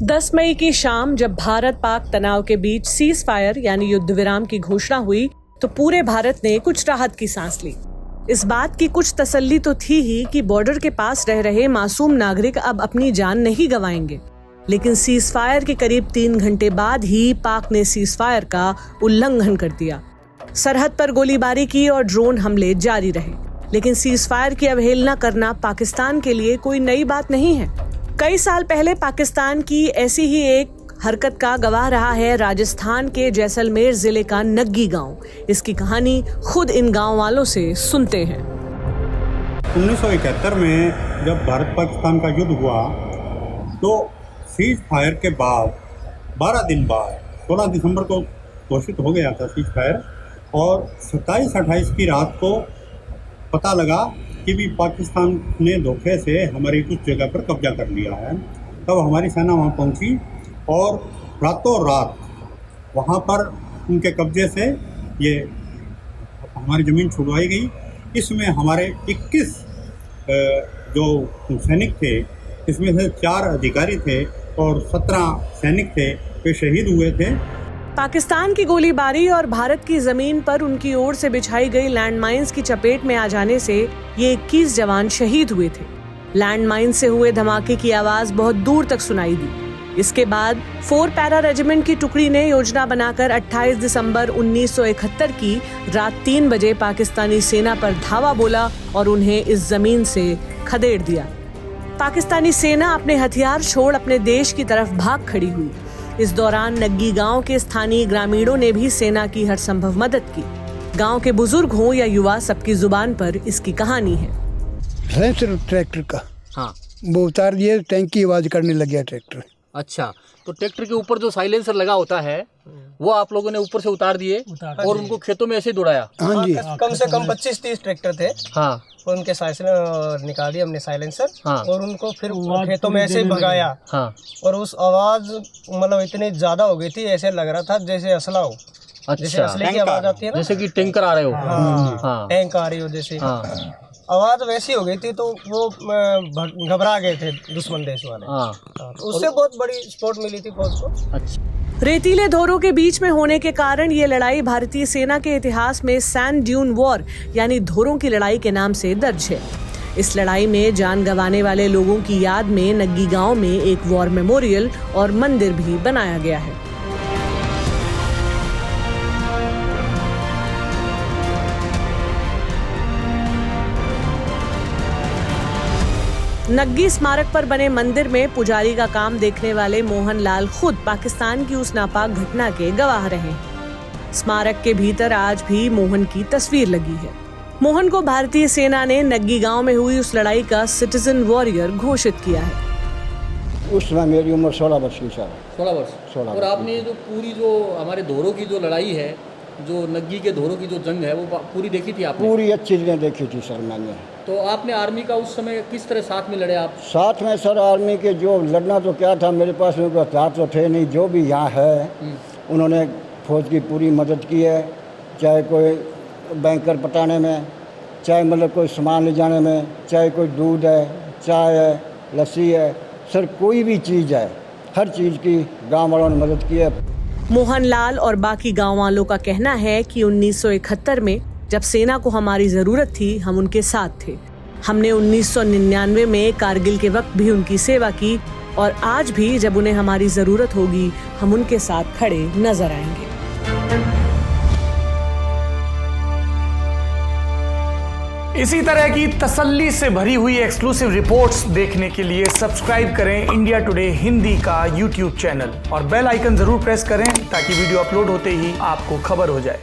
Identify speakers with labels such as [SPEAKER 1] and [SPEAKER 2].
[SPEAKER 1] 10 मई की शाम जब भारत पाक तनाव के बीच सीज फायर यानी युद्ध विराम की घोषणा हुई तो पूरे भारत ने कुछ राहत की सांस ली। इस बात की कुछ तसल्ली तो थी ही कि बॉर्डर के पास रह रहे मासूम नागरिक अब अपनी जान नहीं गंवाएंगे। लेकिन सीज फायर के करीब 3 घंटे बाद ही पाक ने सीज फायर का उल्लंघन कर दिया। सरहद पर गोलीबारी की और ड्रोन हमले जारी रहे। लेकिन सीज फायर की अवहेलना करना पाकिस्तान के लिए कोई नई बात नहीं है। कई साल पहले पाकिस्तान की ऐसी ही एक हरकत का गवाह रहा है राजस्थान के जैसलमेर जिले का नग्गी गांव। इसकी कहानी खुद इन गांव वालों से सुनते हैं।
[SPEAKER 2] 1971 में जब भारत पाकिस्तान का युद्ध हुआ तो सीज फायर के बाद 12 दिन बाद 16 दिसंबर को घोषित हो गया था सीज फायर, और 27-28 की रात को पता लगा कि भी पाकिस्तान ने धोखे से हमारी कुछ जगह पर कब्जा कर लिया है। तब हमारी सेना वहाँ पहुँची और रातों रात वहाँ पर उनके कब्जे से ये हमारी ज़मीन छुड़वाई गई। इसमें हमारे 21 जो सैनिक थे, इसमें से 4 अधिकारी थे और 17 सैनिक थे, वे शहीद हुए थे।
[SPEAKER 1] पाकिस्तान की गोलीबारी और भारत की जमीन पर उनकी ओर से बिछाई गई लैंडमाइंस की चपेट में आ जाने से ये 21 जवान शहीद हुए थे। लैंडमाइन से हुए धमाके की आवाज बहुत दूर तक सुनाई दी। इसके बाद 4 पैरा रेजिमेंट की टुकड़ी ने योजना बनाकर 28 दिसंबर 1971 की रात 3 बजे पाकिस्तानी सेना पर धावा बोला और उन्हें इस जमीन से खदेड़ दिया। पाकिस्तानी सेना अपने हथियार छोड़ अपने देश की तरफ भाग खड़ी हुई। इस दौरान नग्गी गांव के स्थानीय ग्रामीणों ने भी सेना की हर संभव मदद की। गांव के बुजुर्ग हों या युवा, सबकी जुबान पर इसकी कहानी है।
[SPEAKER 3] ट्रैक्टर का
[SPEAKER 4] हाँ,
[SPEAKER 3] वो उतार दिए, टैंक की आवाज करने लग गया ट्रैक्टर।
[SPEAKER 4] अच्छा, तो ट्रैक्टर के ऊपर जो साइलेंसर लगा होता है वो आप लोगों ने ऊपर से उतार दिए और उनको खेतों में ऐसे दौड़ाया।
[SPEAKER 3] हाँ जी,
[SPEAKER 5] कम से कम 25-30 ट्रैक्टर थे।
[SPEAKER 4] हाँ,
[SPEAKER 5] और उनके साइलेंसर निकाल दिया हमने साइलेंसर।
[SPEAKER 4] हाँ,
[SPEAKER 5] और उनको फिर खेतों में ऐसे भगाया।
[SPEAKER 4] हाँ,
[SPEAKER 5] और उस आवाज मतलब इतनी ज्यादा हो गई थी, ऐसे लग रहा था जैसे असला हो। जैसे
[SPEAKER 4] अच्छा,
[SPEAKER 5] असले की आवाज आती है ना,
[SPEAKER 4] जैसे कि टैंकर आ रहे हो।
[SPEAKER 5] हाँ, टैंक आ रही हो जैसे।
[SPEAKER 4] हाँ,
[SPEAKER 5] आवाज वैसी हो गई थी तो वो घबरा गए थे दुश्मन देश वाले।
[SPEAKER 4] हाँ,
[SPEAKER 5] तो उससे बहुत बड़ी सपोर्ट मिली थी फौज को।
[SPEAKER 4] अच्छा।
[SPEAKER 1] रेतीले धोरों के बीच में होने के कारण ये लड़ाई भारतीय सेना के इतिहास में सैंड ड्यून वॉर यानी धोरों की लड़ाई के नाम से दर्ज है। इस लड़ाई में जान गंवाने वाले लोगों की याद में नग्गी गांव में एक वॉर मेमोरियल और मंदिर भी बनाया गया है। नग्गी स्मारक पर बने मंदिर में पुजारी का काम देखने वाले मोहन लाल खुद पाकिस्तान की उस नापाक घटना के गवाह रहे हैं। स्मारक के भीतर आज भी मोहन की तस्वीर लगी है। मोहन को भारतीय सेना ने नग्गी गांव में हुई उस लड़ाई का सिटीजन वॉरियर घोषित किया है।
[SPEAKER 3] उस समय मेरी उम्र 16 वर्ष की।
[SPEAKER 4] 16 वर्ष।
[SPEAKER 3] 16
[SPEAKER 4] और आपने जो पूरी जो हमारे धोरों की जो लड़ाई है, जो नग्गी के धोरों की जो जंग है, वो पूरी देखी थी आपने?
[SPEAKER 3] पूरी अच्छी चीजें देखी थी सर मैंने।
[SPEAKER 4] तो आपने आर्मी का उस समय किस तरह साथ में लड़े आप?
[SPEAKER 3] साथ में सर आर्मी के जो लड़ना तो क्या था, मेरे पास में हथियार तो थे नहीं। जो भी यहाँ है उन्होंने फौज की पूरी मदद की है, चाहे कोई बैंकर पटाने में, चाहे मतलब कोई सामान ले जाने में, चाहे कोई दूध है, चाय है, लस्सी है, सर कोई भी चीज़ है, हर चीज़ की गाँव वालों ने मदद की है।
[SPEAKER 1] मोहन लाल और बाकी गांव वालों का कहना है कि 1971 में जब सेना को हमारी जरूरत थी, हम उनके साथ थे। हमने 1999 में कारगिल के वक्त भी उनकी सेवा की और आज भी जब उन्हें हमारी जरूरत होगी, हम उनके साथ खड़े नजर आएंगे।
[SPEAKER 6] इसी तरह की तसल्ली से भरी हुई एक्सक्लूसिव रिपोर्ट्स देखने के लिए सब्सक्राइब करें इंडिया टुडे हिंदी का YouTube चैनल और बेल आइकन जरूर प्रेस करें ताकि वीडियो अपलोड होते ही आपको खबर हो जाए।